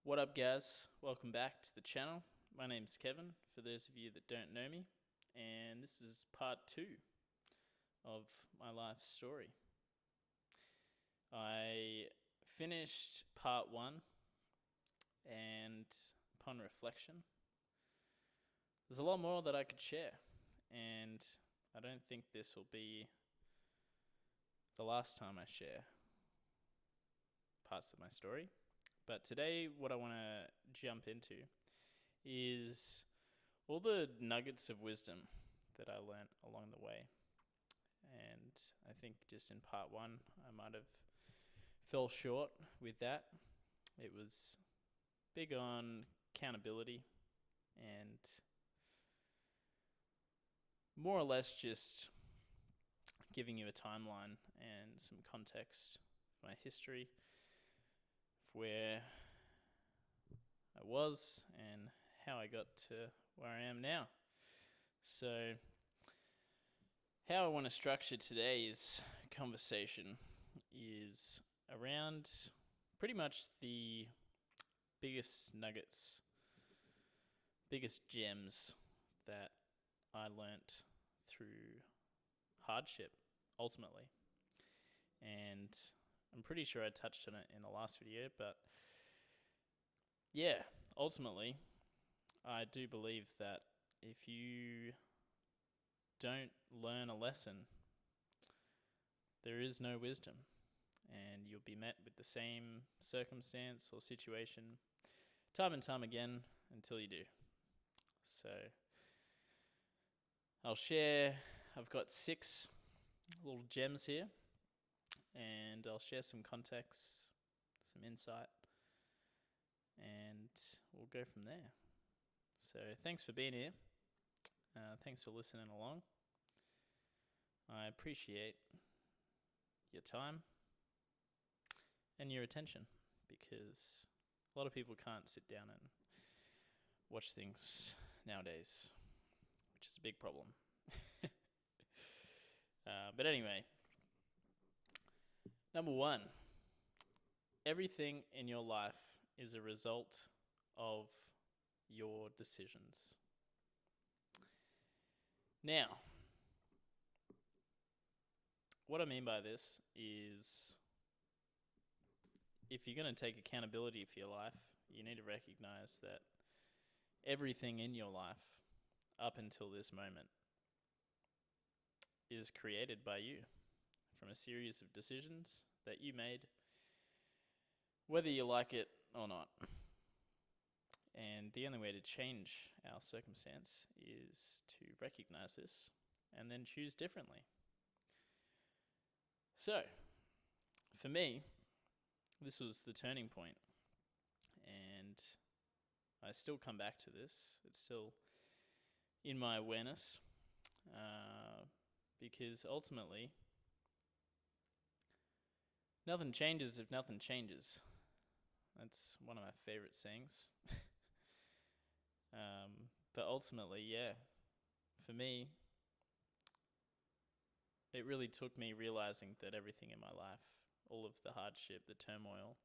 What up, guys? Welcome back to the channel. My name's Kevin, for those of you that don't know me, and this is part 2 of my life story. I finished part 1, and upon reflection, there's a lot more that I could share, and I don't think this will be the last time I share parts of my story. But today, what I want to jump into is all the nuggets of wisdom that I learnt along the way. And I think just in part 1, I might have fell short with that. It was big on accountability and more or less just giving you a timeline and some context for my history, where I was and how I got to where I am now. So how I want to structure today's conversation is around pretty much the biggest nuggets, biggest gems that I learnt through hardship, ultimately. And I'm pretty sure I touched on it in the last video, but yeah, ultimately, I do believe that if you don't learn a lesson, there is no wisdom, and you'll be met with the same circumstance or situation time and time again until you do. So I've got 6 little gems here, and I'll share some context, some insight, and we'll go from there. So thanks for being here. Thanks for listening along. I appreciate your time and your attention, because a lot of people can't sit down and watch things nowadays, which is a big problem. But anyway, number 1, everything in your life is a result of your decisions. Now, what I mean by this is, if you're going to take accountability for your life, you need to recognize that everything in your life up until this moment is created by you from a series of decisions that you made, whether you like it or not. And the only way to change our circumstance is to recognize this and then choose differently. So, for me, this was the turning point, and I still come back to this. It's still in my awareness, because ultimately, nothing changes if nothing changes. That's one of my favorite sayings. But ultimately, yeah, for me, it really took me realizing that everything in my life, all of the hardship, the turmoil,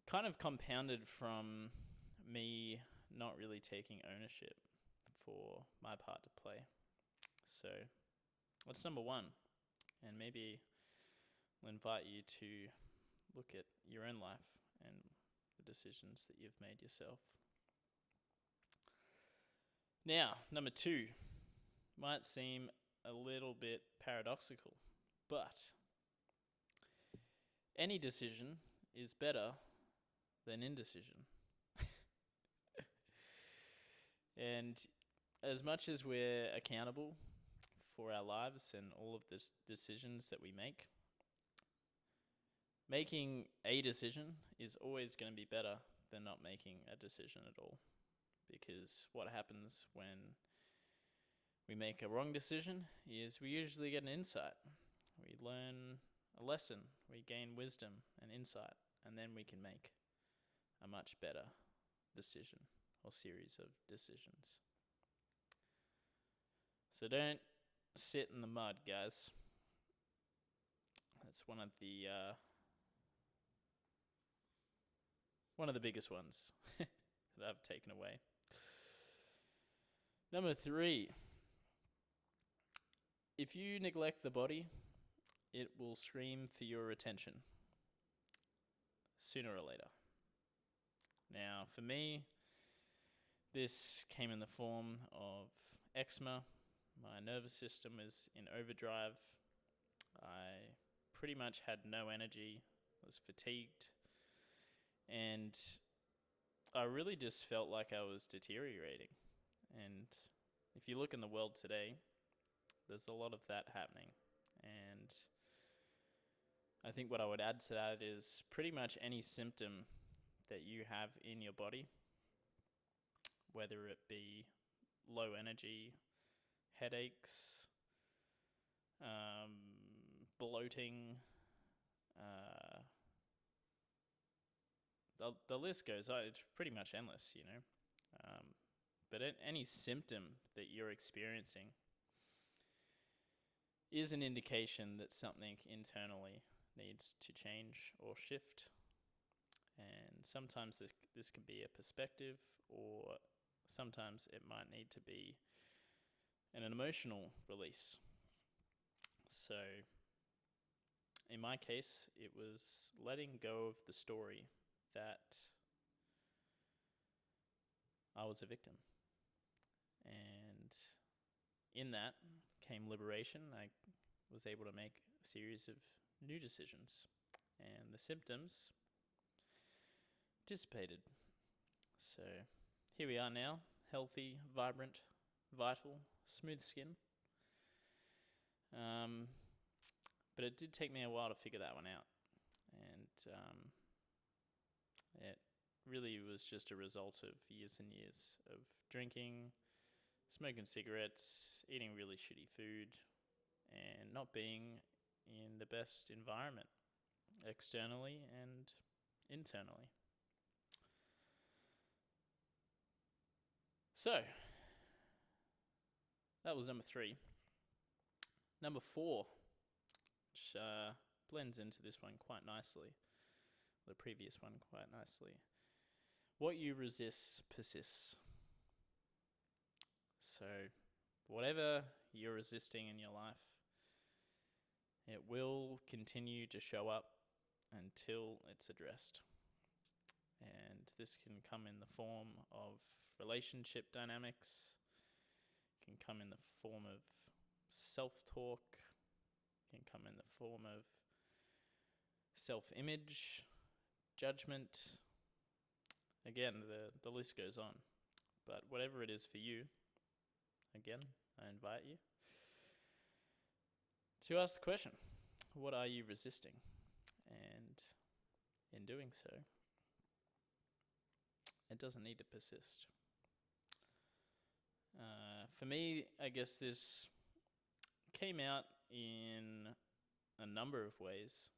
kind of compounded from me not really taking ownership for my part to play. So that's number 1. And maybe I'll invite you to look at your own life and the decisions that you've made yourself. Now, number 2 might seem a little bit paradoxical, but any decision is better than indecision. And as much as we're accountable for our lives and all of the decisions that we make, making a decision is always going to be better than not making a decision at all. Because what happens when we make a wrong decision is we usually get an insight. We learn a lesson, we gain wisdom and insight, and then we can make a much better decision or series of decisions. So don't sit in the mud, guys. That's one of the one of the biggest ones that I've taken away. Number 3, if you neglect the body, it will scream for your attention sooner or later. Now, for me, this came in the form of eczema. My nervous system was in overdrive. I pretty much had no energy, was fatigued, and I really just felt like I was deteriorating. And if you look in the world today, there's a lot of that happening. And I think what I would add to that is pretty much any symptom that you have in your body, whether it be low energy, headaches, bloating, the list goes on. It's pretty much endless, you know. But any symptom that you're experiencing is an indication that something internally needs to change or shift. And sometimes this can be a perspective, or sometimes it might need to be an emotional release. So in my case, it was letting go of the story that I was a victim. And in that came liberation. I was able to make a series of new decisions, and the symptoms dissipated. So here we are now, healthy, vibrant, vital, smooth skin. But it did take me a while to figure that one out. And it really was just a result of years and years of drinking, smoking cigarettes, eating really shitty food, and not being in the best environment, externally and internally. So, that was number 3. Number 4, which blends into this one quite nicely, the previous one quite nicely. What you resist persists. So, whatever you're resisting in your life, it will continue to show up until it's addressed. And this can come in the form of relationship dynamics, can come in the form of self-talk, can come in the form of self-image, judgment. Again, the list goes on. But whatever it is for you, again, I invite you to ask the question, what are you resisting? And in doing so, it doesn't need to persist. For me, I guess this came out in a number of ways.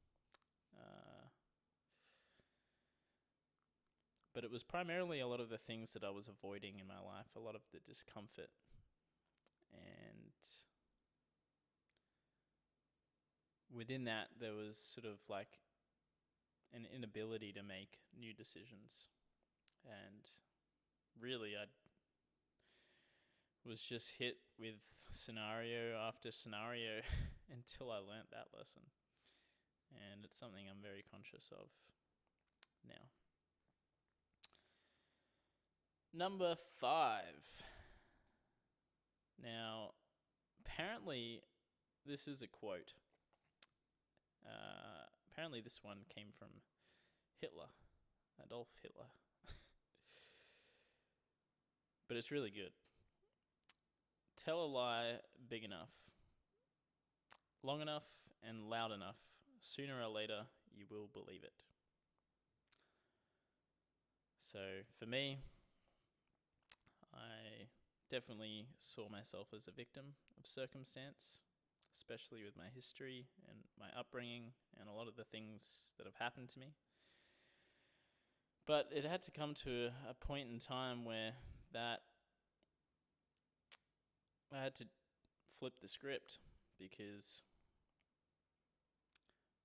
But it was primarily a lot of the things that I was avoiding in my life, a lot of the discomfort. And within that, there was sort of like an inability to make new decisions. And really, I was just hit with scenario after scenario until I learnt that lesson. And it's something I'm very conscious of now. Number 5. Now, apparently, this is a quote. Apparently, this one came from Hitler, Adolf Hitler. But it's really good. Tell a lie big enough, long enough, and loud enough. Sooner or later, you will believe it. So, for me, I definitely saw myself as a victim of circumstance, especially with my history and my upbringing and a lot of the things that have happened to me. But it had to come to a point in time where that I had to flip the script, because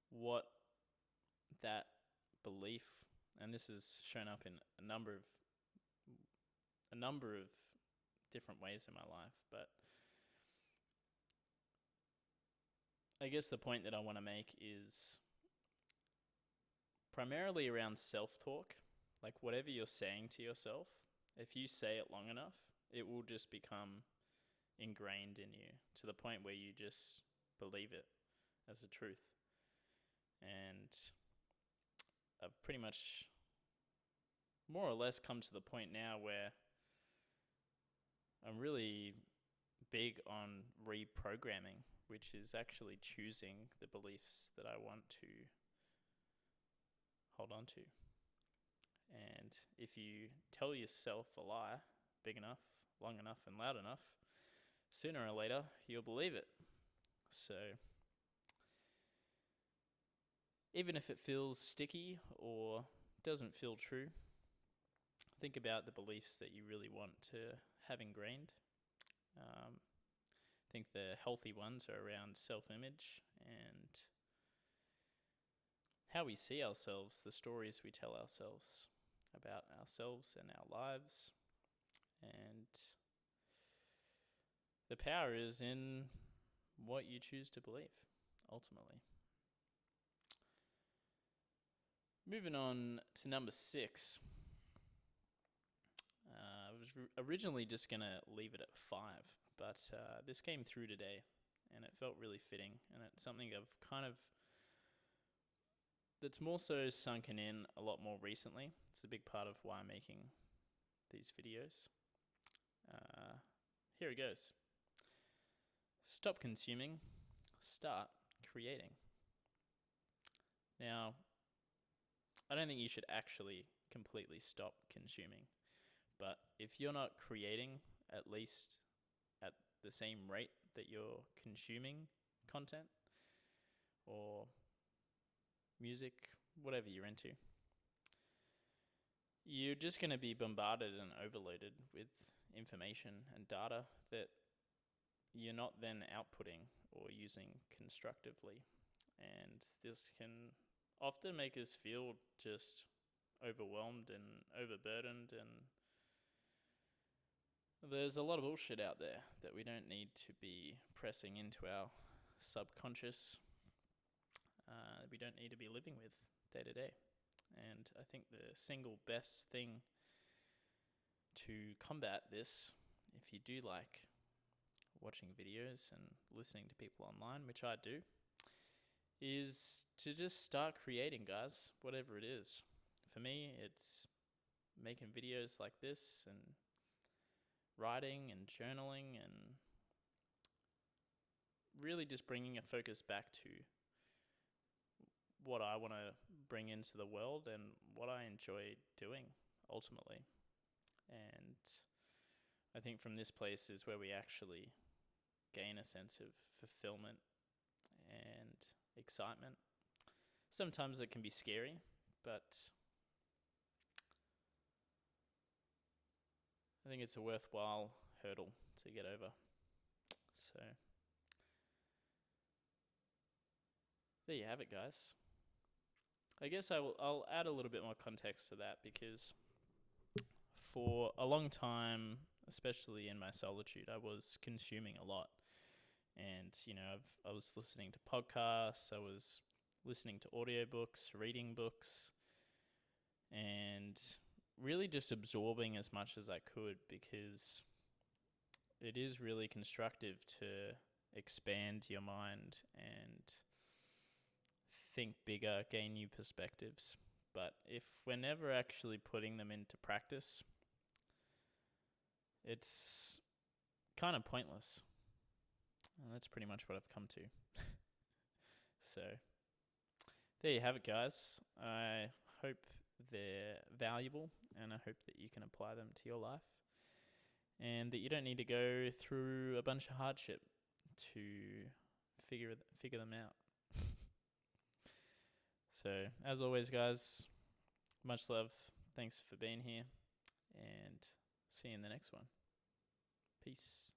what that belief and this has shown up in a number of different ways in my life, but I guess the point that I want to make is primarily around self-talk. Like whatever you're saying to yourself, if you say it long enough, it will just become ingrained in you to the point where you just believe it as a truth. And I've pretty much more or less come to the point now where I'm really big on reprogramming, which is actually choosing the beliefs that I want to hold on to. And if you tell yourself a lie big enough, long enough, and loud enough, sooner or later, you'll believe it. So even if it feels sticky or doesn't feel true, think about the beliefs that you really want to have ingrained. I think the healthy ones are around self-image and how we see ourselves, the stories we tell ourselves about ourselves and our lives. And the power is in what you choose to believe, ultimately. Moving on to number 6. I was originally just going to leave it at 5, but this came through today and it felt really fitting, and it's something that's more so sunken in a lot more recently. It's a big part of why I'm making these videos. Here it goes. Stop consuming, start creating. Now, I don't think you should actually completely stop consuming, but if you're not creating at least at the same rate that you're consuming content or music, whatever you're into, you're just going to be bombarded and overloaded with information and data that you're not then outputting or using constructively. And this can often make us feel just overwhelmed and overburdened, and there's a lot of bullshit out there that we don't need to be pressing into our subconscious. We don't need to be living with day to day. And I think the single best thing to combat this, if you do like watching videos and listening to people online, which I do, is to just start creating, guys, whatever it is. For me, it's making videos like this and writing and journaling and really just bringing a focus back to what I want to bring into the world and what I enjoy doing ultimately. And I think from this place is where we actually gain a sense of fulfillment and excitement. Sometimes it can be scary, but I think it's a worthwhile hurdle to get over. So there you have it, guys. I guess I'll add a little bit more context to that, because for a long time, especially in my solitude, I was consuming a lot. And, I was listening to podcasts, I was listening to audiobooks, reading books, and really just absorbing as much as I could, because it is really constructive to expand your mind and think bigger, gain new perspectives. But if we're never actually putting them into practice, it's kind of pointless. And that's pretty much what I've come to. So there you have it, guys. I hope they're valuable, and I hope that you can apply them to your life, and that you don't need to go through a bunch of hardship to figure them out. So, as always, guys, much love. Thanks for being here, and see you in the next one. Peace.